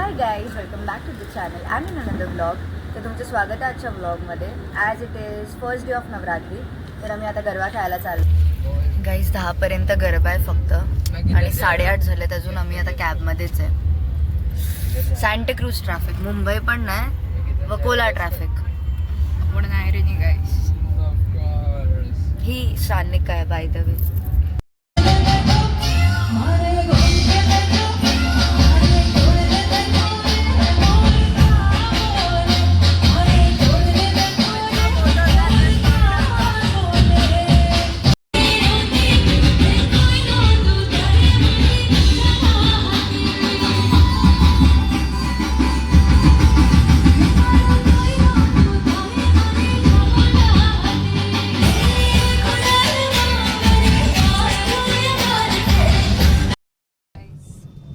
High guys, welcome back to the channel आणि another blog. तर तुमचं स्वागत आहे आजच्या ब्लॉगमध्ये. As it is first day of Navratri. तर आम्ही आता गरबा खेळायला चाललो. गाईज 10पर्यंत गरबा आहे फक्त आणि 8:30 झालेत. अजून आम्ही आता कॅबमध्येच आहे. सँटाक्रूज ट्रॅफिक, मुंबई पण नाही, वकोला ट्रॅफिक. आपण नाही रे नाही गाईज. ही सानिका आहे by the way.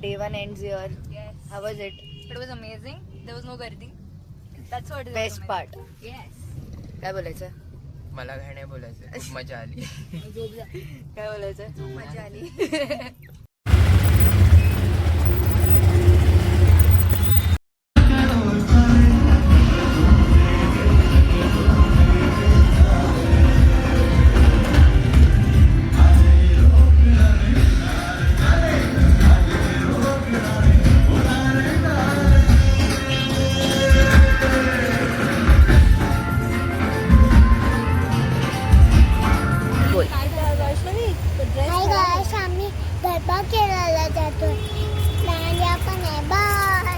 Day 1 ends here. Yes. How was it? It was amazing. There was no gardening. That's what is Best part. Yes. काय बोलायचं? मला काय नाही बोलायचं, खूप मजा आली. काय बोलायचं? मजा आली. हाय गाइस, आम्ही गरबा खेळायला जातोय. नाण्या पण आहे. Bye.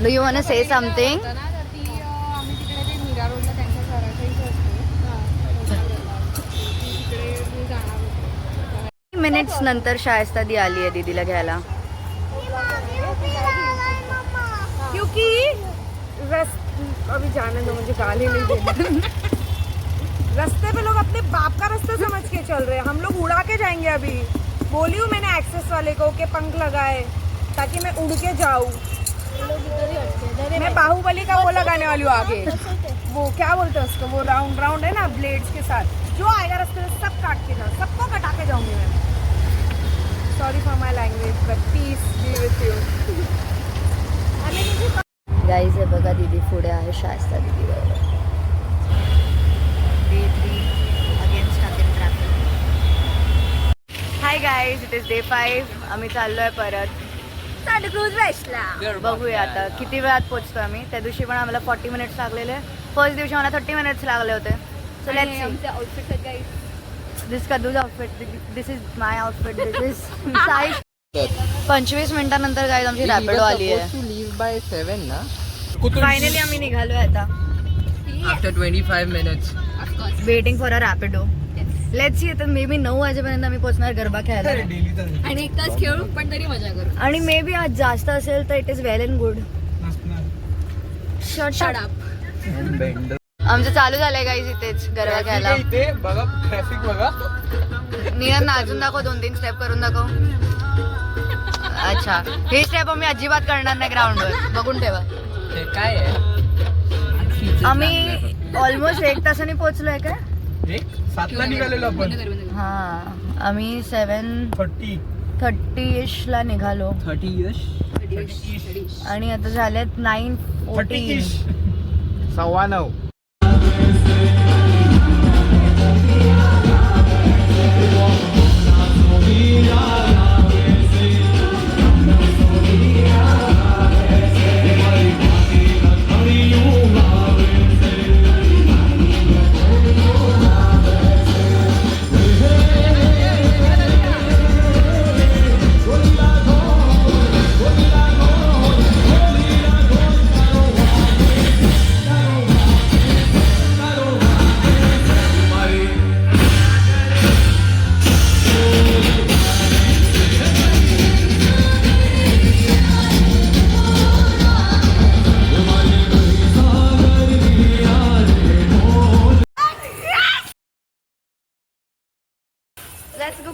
Do you want to say something? आम्ही तिकडे ते मीरा रोडला त्यांच्या घराच्या असतो. तिकडे मी जाणार होते. मिनिट्स नंतर शायस्ता दी आली आहे दीदीला घ्यायला. क्योंकि अभी जाने दो, मुझे गाली नहीं देनी. रास्ते पे लोग अपने बाप का रास्ता समझ के चल रहे हैं. हम लोग उड़ा के जाएंगे. अभी बोली हूँ मैंने एक्सेस वाले को कि पंख लगाए ताकि मैं उड़ के जाऊँ. मैं बाहुबली का वो लगाने वाली हूँ आगे. वो क्या बोलते हैं उसको, वो राउंड राउंड है ना ब्लेड्स के साथ. जो आएगा रास्ते में सब काट के जाओ, सबको कटा के जाऊंगी मैं. Sorry for my language but peace B with you. Guys हे बघा, दीदी पुढे आहे शायस्ता दीदी बरोबर. Day 3 against stuck in traffic. Hi guys, it is Day 5. आम्ही चाललोय परत सँटाक्रूज वेस्टला. बघूया आता किती वेळात पोहोचतो आम्ही. त्या दिवशी पण आम्हाला 40 मिनिट्स लागलेले. फर्स्ट दिवशी मला 30 मिनिट्स लागले होते. So let's see. आमचे आउटफिट आहेत गाईस. दिस कदूज outfit, this is my outfit, this is Sai. 25 मिनिटांनंतर गाईज आमची रॅपिडो आली आहे. लीव बाय 7 ना. फायनली आम्ही निघालोय आता. After 25 minutes. Waiting for a Rapido. Let's see. आता मे बी 9 वाजेपर्यंत आम्ही पोहोचणार गरबा खेळायला. आणि एक तास खेळू पण तरी मजा करू. आणि मे बी आज जास्त असेल तर it is well and good. Shut bend आमचं चालू झालंय गाईज इथेच गरबा खेळायला. इथे बघा, ट्रॅफिक बघा. नियन अजून दाखव, 2-3 स्टेप करून दाखव. अच्छा, हे स्टेप आम्ही अजिबात करणार नाही ग्राउंडवर, बघून ठेवा. हे काय आहे? आम्ही ऑलमोस्ट 1 तासाने पोहोचलोय का? 7ला निघालेलो आपण. हा, आम्ही 7:30 ला निघालो 30 आणि आता झालेत 9:14. 9:15.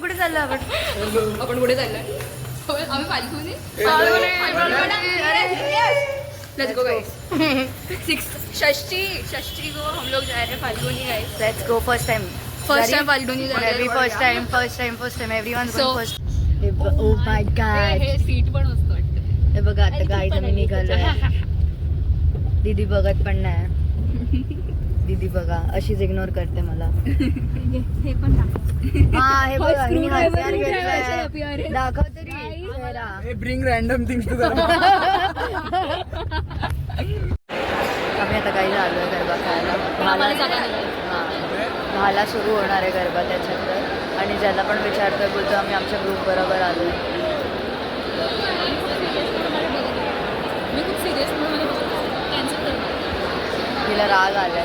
कुठे चाललो आपण? आपण पुढे चाललोय. आम्ही पालखी. Let's go guys. 6 षष्ठी को हम लोग जा रहे हैं Falguni guys. Let's go. First time first time वालडोनी Every first time everyone's So- going first. Oh my god. हे सीट पण मस्त वाटतं. हे बघा आता गाईज आम्ही निघालोय. दीदी बघत पण नाही. दीदी बघा अशीच इग्नोर करते मला. हे पण दाखव. हा हे बघा screw हिने driver हत्यार उभे घेतलंय. आहे appearance. दाखव तरी चेहरा. हे ब्रिंग रॅन्डम थिंग्स टू आम्ही आता काही आलोय गरबा खेळायला. आम्हाला जागा नाही. मला सुरू होणार आहे गरबा त्याच्यानंतर आणि ज्याला पण विचारतोय बोलतो आम्ही आमच्या ग्रुप बरोबर आलोय. मी खूप सिरियस म्हणून कॅन्सल करतो. तिला राग आलाय